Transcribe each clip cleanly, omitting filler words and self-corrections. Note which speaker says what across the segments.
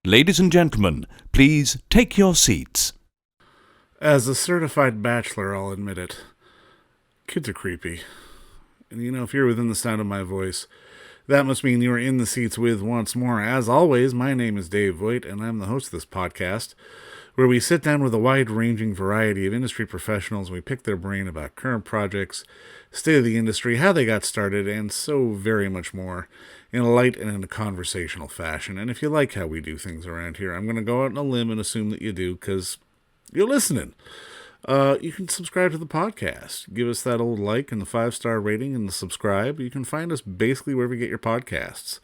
Speaker 1: Ladies and gentlemen, please take your seats.
Speaker 2: As a certified bachelor, I'll admit it. Kids are creepy. And if you're within the sound of my voice, that must mean you are in the seats with once more. As always, my name is Dave Vogt, and I'm the host of this podcast, where we sit down with a wide-ranging variety of industry professionals and we pick their brain about current projects, state of the industry, how they got started, and so very much more, in a light and in a conversational fashion. And if you like how we do things around here, I'm going to go out on a limb and assume that you do, because you're listening. You can subscribe to the podcast. Give us that old like and the 5-star rating and the subscribe. You can find us basically wherever you get your podcasts.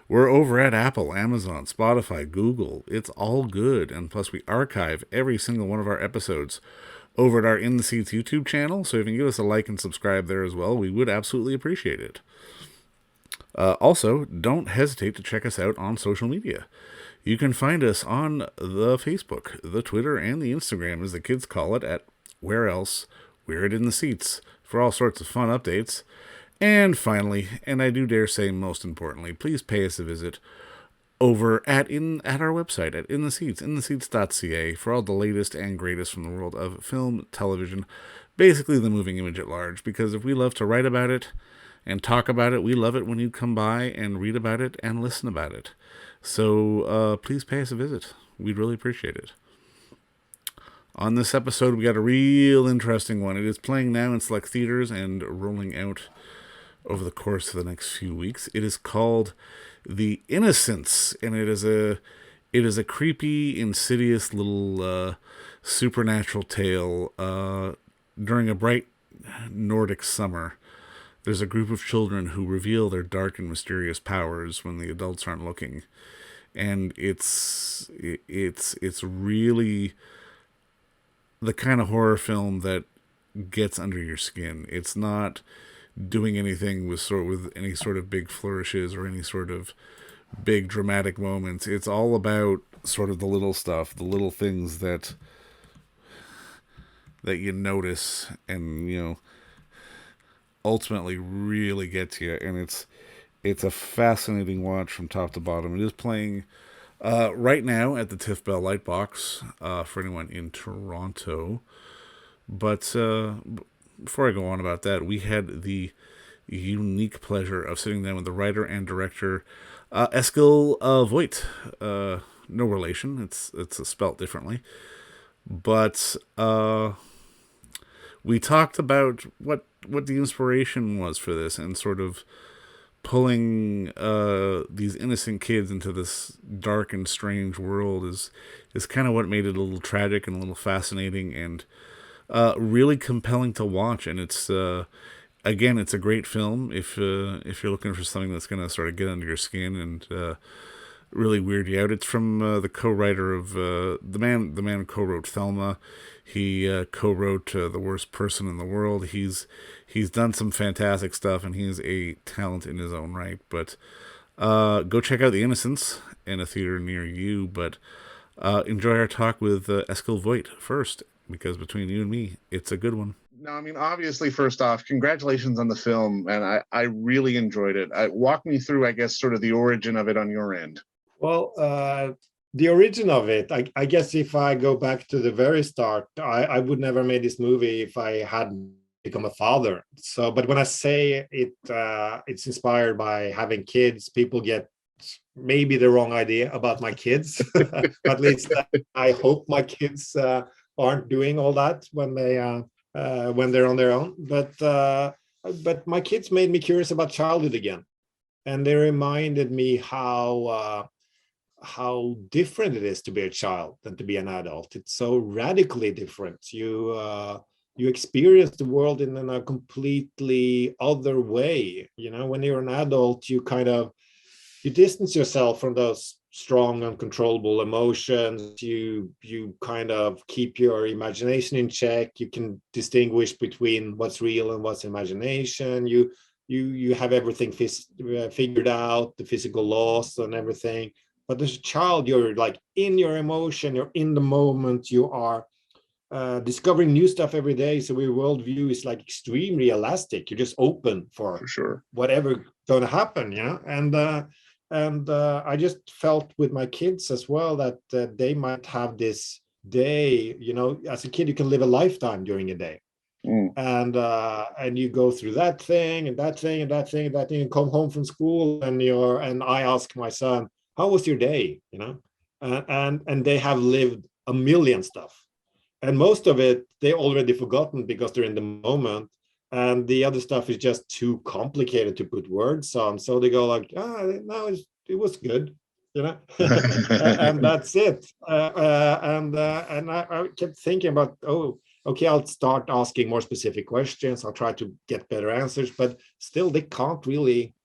Speaker 2: We're over at Apple, Amazon, Spotify, Google. It's all good. And plus, we archive every single one of our episodes over at our In the Seats YouTube channel. So if you can give us a like and subscribe there as well, we would absolutely appreciate it. Also, don't hesitate to check us out on social media. You can find us on the Facebook, the Twitter, and the Instagram, as the kids call it, at Where Else, We're It In The Seats, for all sorts of fun updates. And finally, and I do dare say most importantly, please pay us a visit over at our website, at intheseats.ca, for all the latest and greatest from the world of film, television, basically the moving image at large, because if we love to write about it and talk about it, we love it when you come by and read about it and listen about it. So please pay us a visit. We'd really appreciate it. On this episode, we got a real interesting one. It is playing now in select theaters and rolling out over the course of the next few weeks. It is called The Innocents, and it is a creepy, insidious little supernatural tale during a bright Nordic summer. There's a group of children who reveal their dark and mysterious powers when the adults aren't looking. And it's really the kind of horror film that gets under your skin. It's not doing anything with any sort of big flourishes or any sort of big dramatic moments. It's all about sort of the little stuff, the little things that you notice and ultimately really get to you. And it's a fascinating watch from top to bottom. It is playing right now at the TIFF Bell Lightbox for anyone in Toronto. But before I go on about that, we had the unique pleasure of sitting down with the writer and director Eskil Vogt. No relation; it's spelt differently. But we talked about what the inspiration was for this, and sort of pulling these innocent kids into this dark and strange world is kind of what made it a little tragic and a little fascinating and really compelling to watch. And it's again, it's a great film if you're looking for something that's going to sort of get under your skin and really weird you out. It's from the co-writer of the man who co-wrote Thelma. He co-wrote The Worst Person in the World. He's done some fantastic stuff, and he's a talent in his own right. But go check out The Innocents in a theater near you. But enjoy our talk with Eskil Vogt first, because between you and me, it's a good one.
Speaker 3: No, I mean, obviously, first off, congratulations on the film, and I really enjoyed it. Walk me through, I guess, sort of the origin of it on your end.
Speaker 4: Well, the origin of it, I guess if I go back to the very start, I would never made this movie if I hadn't become a father. So, but when I say it, it's inspired by having kids, people get maybe the wrong idea about my kids. At least I hope my kids aren't doing all that when they're on their own. But my kids made me curious about childhood again, and they reminded me how different it is to be a child than to be an adult. It's so radically different. You experience the world in a completely other way. When you're an adult, you distance yourself from those strong, uncontrollable emotions. You kind of keep your imagination in check. You can distinguish between what's real and what's imagination. You have everything figured out, the physical laws and everything. But as a child, you're like in your emotion, you're in the moment, you are discovering new stuff every day. So your worldview is like extremely elastic. You're just open for
Speaker 3: sure
Speaker 4: whatever going to happen, And And I just felt with my kids as well that they might have this day, as a kid, you can live a lifetime during a day.
Speaker 3: Mm.
Speaker 4: And you go through that thing and that thing and that thing and that thing, and come home from school, and I ask my son, how was your day? And they have lived a million stuff, and most of it they already forgotten because they're in the moment, and the other stuff is just too complicated to put words on, so they go like, no, it was good, and that's it. And I kept thinking about, oh, okay, I'll start asking more specific questions, I'll try to get better answers, but still they can't really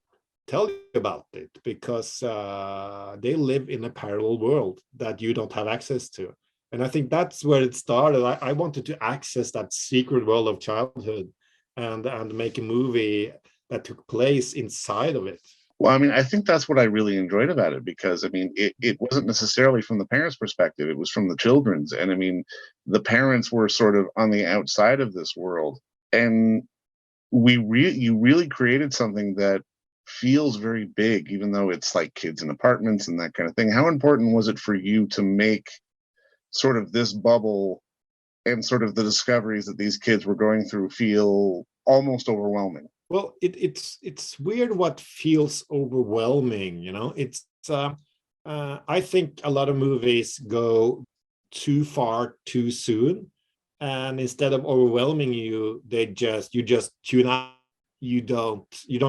Speaker 4: tell you about it because they live in a parallel world that you don't have access to. And I think that's where it started. I wanted to access that secret world of childhood and make a movie that took place inside of it.
Speaker 3: Well, I mean, I think that's what I really enjoyed about it, because I mean, it wasn't necessarily from the parents' perspective, it was from the children's. And I mean, the parents were sort of on the outside of this world. And you really created something that feels very big, even though it's like kids in apartments and that kind of thing. How important was it for you to make sort of this bubble and sort of the discoveries that these kids were going through feel almost overwhelming?
Speaker 4: Well, it's weird what feels overwhelming. It's I think a lot of movies go too far too soon, and instead of overwhelming you, you just tune out. You don't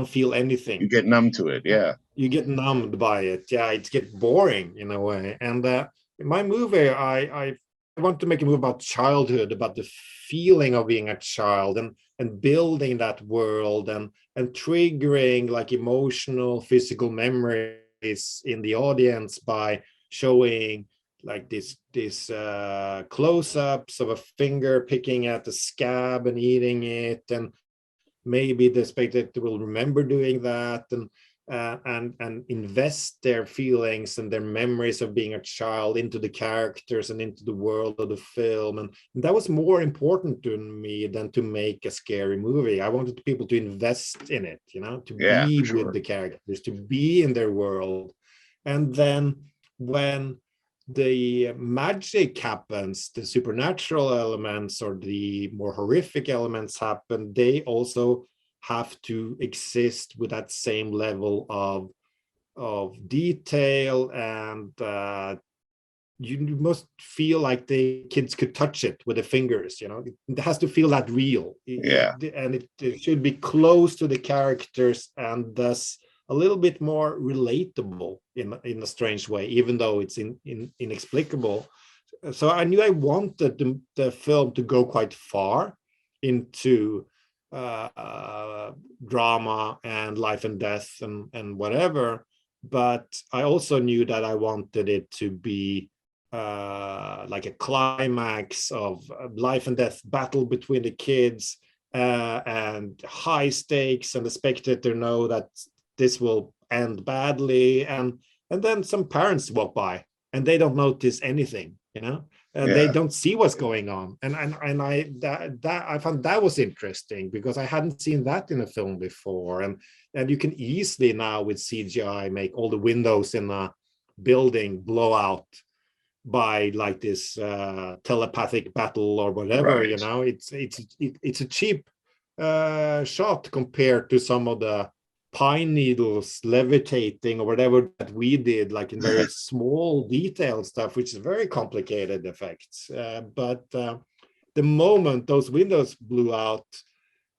Speaker 4: feel anything.
Speaker 3: You get numb to it, yeah.
Speaker 4: You get numbed by it. Yeah, it gets boring in a way. And in my movie, I want to make a movie about childhood, about the feeling of being a child, and building that world, and triggering like emotional, physical memories in the audience by showing like this close-ups of a finger picking at the scab and eating it, and maybe the spectator will remember doing that, and invest their feelings and their memories of being a child into the characters and into the world of the film. And that was more important to me than to make a scary movie. I wanted people to invest in it, to be with the characters, to be in their world. And then when the magic happens, the supernatural elements or the more horrific elements happen, they also have to exist with that same level of detail, and you must feel like the kids could touch it with the fingers. It has to feel that real. And it should be close to the characters, and thus a little bit more relatable in a strange way, even though it's inexplicable. So I knew I wanted the film to go quite far into drama and life and death and whatever, but I also knew that I wanted it to be like a climax of life and death battle between the kids, and high stakes, and the spectator know that this will end badly, and then some parents walk by and they don't notice anything, they don't see what's going on, and I found that was interesting because I hadn't seen that in a film before, and you can easily now with CGI make all the windows in a building blow out by like this telepathic battle or whatever, right. It's a cheap shot compared to some of the pine needles levitating or whatever that we did, like in very small detail stuff, which is very complicated effects. But the moment those windows blew out,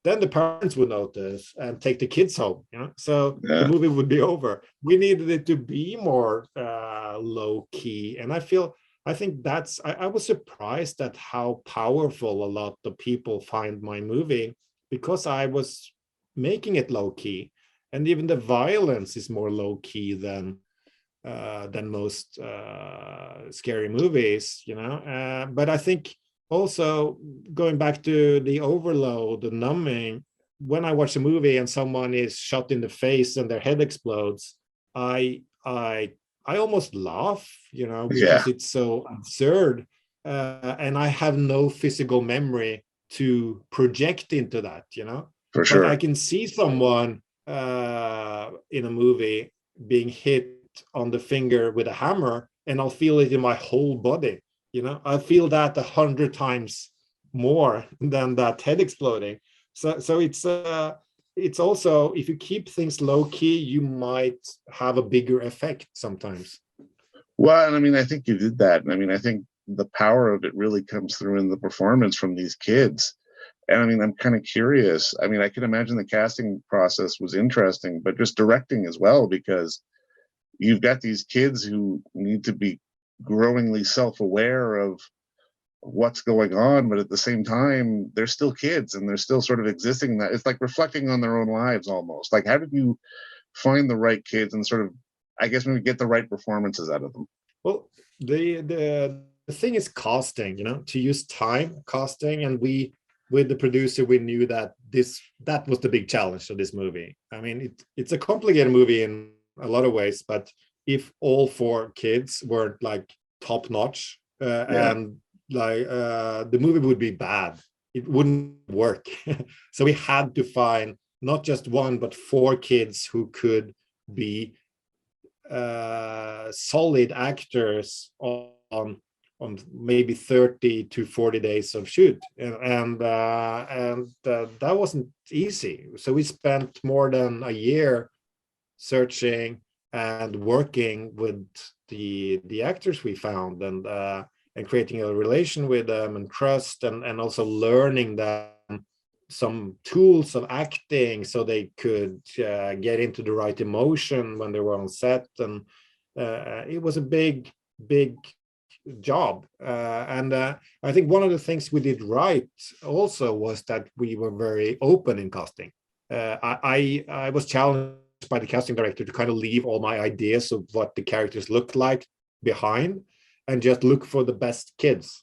Speaker 4: then the parents would notice and take the kids home. So the movie would be over. We needed it to be more low key, and I think I was surprised at how powerful a lot of people find my movie, because I was making it low key. And even the violence is more low key than most scary movies, But I think also going back to the overload, the numbing, when I watch a movie and someone is shot in the face and their head explodes, I almost laugh, because it's so absurd, and I have no physical memory to project into that,
Speaker 3: For sure.
Speaker 4: But I can see someone in a movie being hit on the finger with a hammer, and I'll feel it in my whole body. I feel that 100 times more than that head exploding. So it's also, if you keep things low key, you might have a bigger effect sometimes.
Speaker 3: Well, and I mean, I think you did that. And I mean, I think the power of it really comes through in the performance from these kids. And I mean, I'm kind of curious. I mean, I can imagine the casting process was interesting, but just directing as well, because you've got these kids who need to be growingly self-aware of what's going on, but at the same time, they're still kids and they're still sort of existing. That it's like reflecting on their own lives almost. Like, how did you find the right kids and sort of, I guess, maybe get the right performances out of them?
Speaker 4: Well, the thing is casting, to use time casting, and we, with the producer, we knew that that was the big challenge of this movie. I mean, it's a complicated movie in a lot of ways, but if all 4 kids were like top notch, and like the movie would be bad, it wouldn't work. So we had to find not just 1 but 4 kids who could be solid actors on maybe 30 to 40 days of shoot, and that wasn't easy. So we spent more than a year searching and working with the actors we found, and creating a relation with them and trust, and also learning them some tools of acting so they could get into the right emotion when they were on set. And it was a big job, and I think one of the things we did right also was that we were very open in casting. I was challenged by the casting director to kind of leave all my ideas of what the characters looked like behind and just look for the best kids.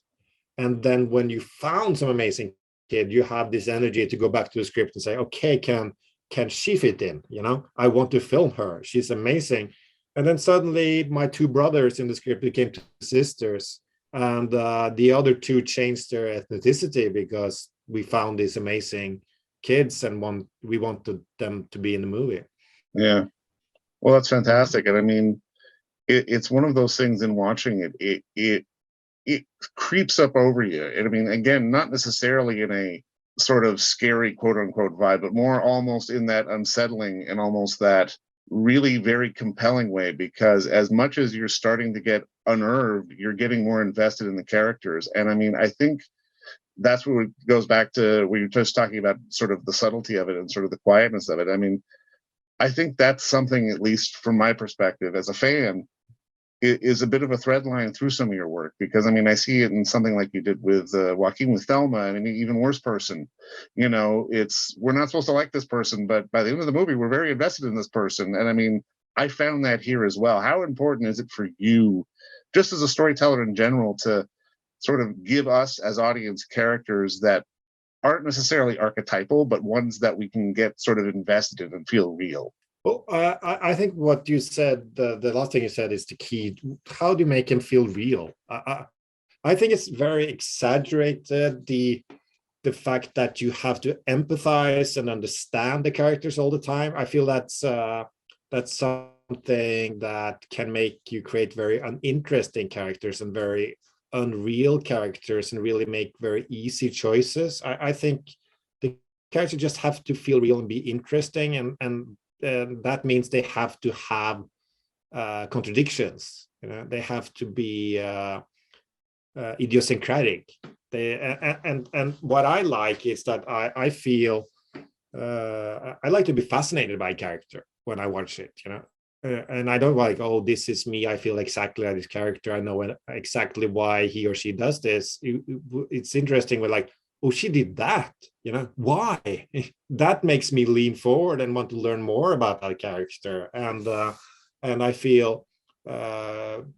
Speaker 4: And then when you found some amazing kid, you have this energy to go back to the script and say, okay, can she fit in? I want to film her. She's amazing. And then suddenly my 2 brothers in the script became 2 sisters, and the other 2 changed their ethnicity because we found these amazing kids and we wanted them to be in the movie.
Speaker 3: Yeah. Well, that's fantastic. And I mean, it's one of those things in watching it creeps up over you. And I mean, again, not necessarily in a sort of scary quote unquote vibe, but more almost in that unsettling and almost that really very compelling way, because as much as you're starting to get unnerved, you're getting more invested in the characters. And I mean, I think that's what goes back to, we were just talking about sort of the subtlety of it and sort of the quietness of it. I mean, I think that's something, at least from my perspective as a fan, is a bit of a thread line through some of your work, because I mean, I see it in something like you did with Joaquin with Thelma. I mean, Even Worse Person, it's, we're not supposed to like this person, but by the end of the movie, we're very invested in this person. And I mean, I found that here as well. How important is it for you, just as a storyteller in general, to sort of give us as audience characters that aren't necessarily archetypal, but ones that we can get sort of invested in and feel real?
Speaker 4: Well, I think what you said, the last thing you said, is the key. How do you make him feel real? I think it's very exaggerated, the fact that you have to empathize and understand the characters all the time. I feel that's something that can make you create very uninteresting characters and very unreal characters and really make very easy choices. I think the characters just have to feel real and be interesting, and that means they have to have contradictions. They have to be idiosyncratic. And what I like is that I feel I like to be fascinated by a character when I watch it. And I don't like, oh, this is me, I feel exactly like this character, I know exactly why he or she does this. It's interesting with like, oh, she did that, why? That makes me lean forward and want to learn more about that character. And I feel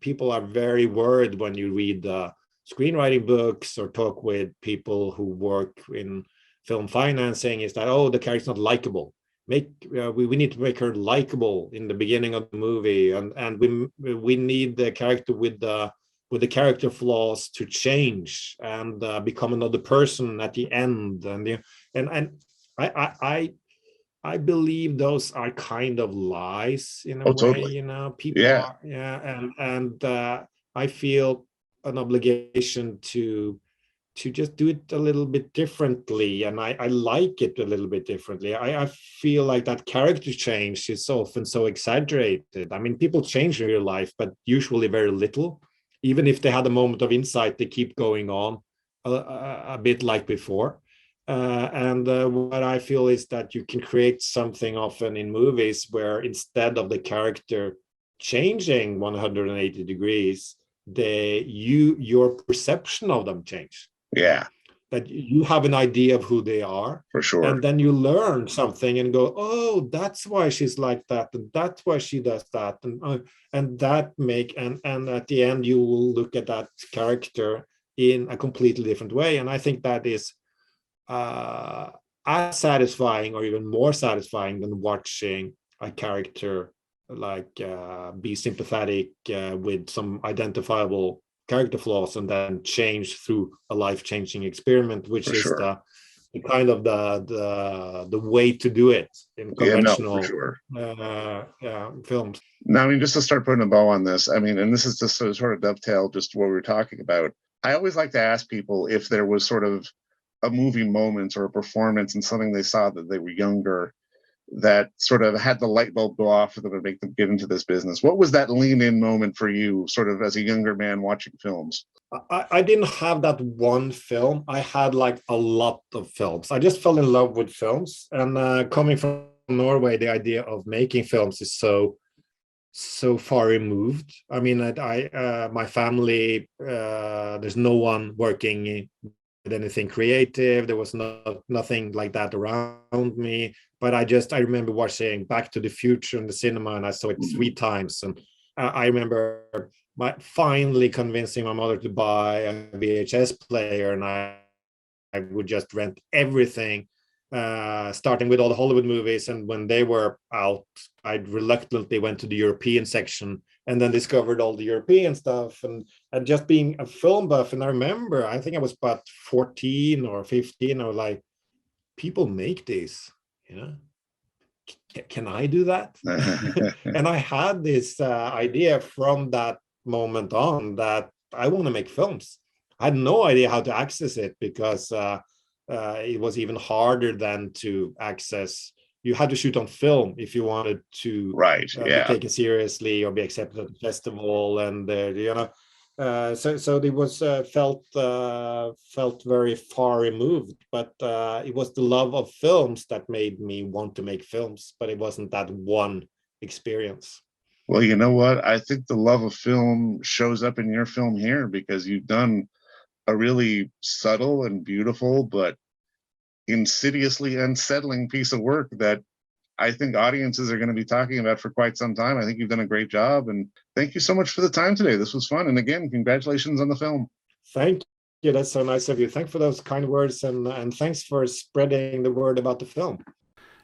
Speaker 4: people are very worried when you read screenwriting books or talk with people who work in film financing, is that, oh, the character's not likable. We need to make her likable in the beginning of the movie, and we need the character with the character flaws to change and become another person at the end. And I I believe those are kind of lies in a
Speaker 3: Oh,
Speaker 4: way,
Speaker 3: totally.
Speaker 4: people
Speaker 3: Yeah,
Speaker 4: are, yeah, and I feel an obligation to just do it a little bit differently, and I like it a little bit differently. I feel like that character change is often so exaggerated. I mean, people change in real life, but usually very little. Even if they had a moment of insight, they keep going on a bit like before. And what I feel is that you can create something often in movies where instead of the character changing 180 degrees, your perception of them change.
Speaker 3: yeah,
Speaker 4: That you have an idea of who they are,
Speaker 3: for sure.
Speaker 4: and then you learn something and go, oh, that's why she's like that, and that's why she does that, and that make and at the end you will look at that character in a completely different way. And I think that is uh, as satisfying or even more satisfying than watching a character like be sympathetic with some identifiable character flaws and then change through a life-changing experiment, which
Speaker 3: For
Speaker 4: is
Speaker 3: sure.
Speaker 4: the kind of the way to do it in
Speaker 3: Yeah, no, for
Speaker 4: conventional
Speaker 3: sure.
Speaker 4: films.
Speaker 3: Now, I mean, just to start putting a bow on this, I mean, and this is just to sort of dovetail just what we were talking about. I always like to ask people if there was sort of a movie moment or a performance in something they saw that they were younger that sort of had the light bulb go off for them to make them get into this business. What was that lean in moment for you, sort of as a younger man watching films?
Speaker 4: I didn't have that one film. I had like a lot of films. I just fell in love with films, and coming from Norway, the idea of making films is so far removed. I mean, my family, there's no one working with anything creative. There was nothing like that around me. But I remember watching Back to the Future in the cinema, and I saw it
Speaker 3: Mhm.
Speaker 4: 3 times. And I remember finally convincing my mother to buy a VHS player, and I would just rent everything, starting with all the Hollywood movies. And when they were out, I reluctantly went to the European section and then discovered all the European stuff, and just being a film buff. And I remember, I think I was about 14 or 15. I was like, people make these, you know, can I do that? And I had this idea from that moment on that I want to make films. I had no idea how to access it because it was even harder than to access. You had to shoot on film if you wanted to
Speaker 3: Right.
Speaker 4: be
Speaker 3: Yeah.
Speaker 4: taken seriously or be accepted at the festival, and so it was felt very far removed. But it was the love of films that made me want to make films, but it wasn't that one experience.
Speaker 3: Well, you know what? I think the love of film shows up in your film here because you've done a really subtle and beautiful, but insidiously unsettling piece of work that I think audiences are going to be talking about for quite some time. I think you've done a great job, and thank you so much for the time today. This was fun, and again, congratulations on the film.
Speaker 4: Thank you. That's so nice of you. Thanks for those kind words, and thanks for spreading the word about the film.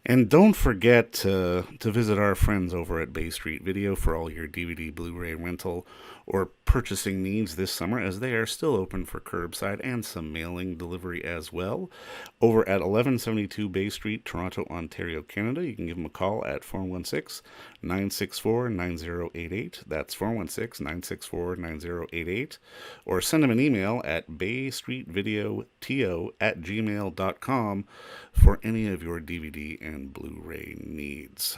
Speaker 2: And don't forget to visit our friends over at Bay Street Video for all your DVD, Blu-ray rental, or purchasing needs this summer, as they are still open for curbside and some mailing delivery as well. Over at 1172 Bay Street, Toronto, Ontario, Canada, you can give them a call at 416-964-9088. That's 416-964-9088. Or send them an email at baystreetvideoto@gmail.com for any of your DVD and Blu-ray needs.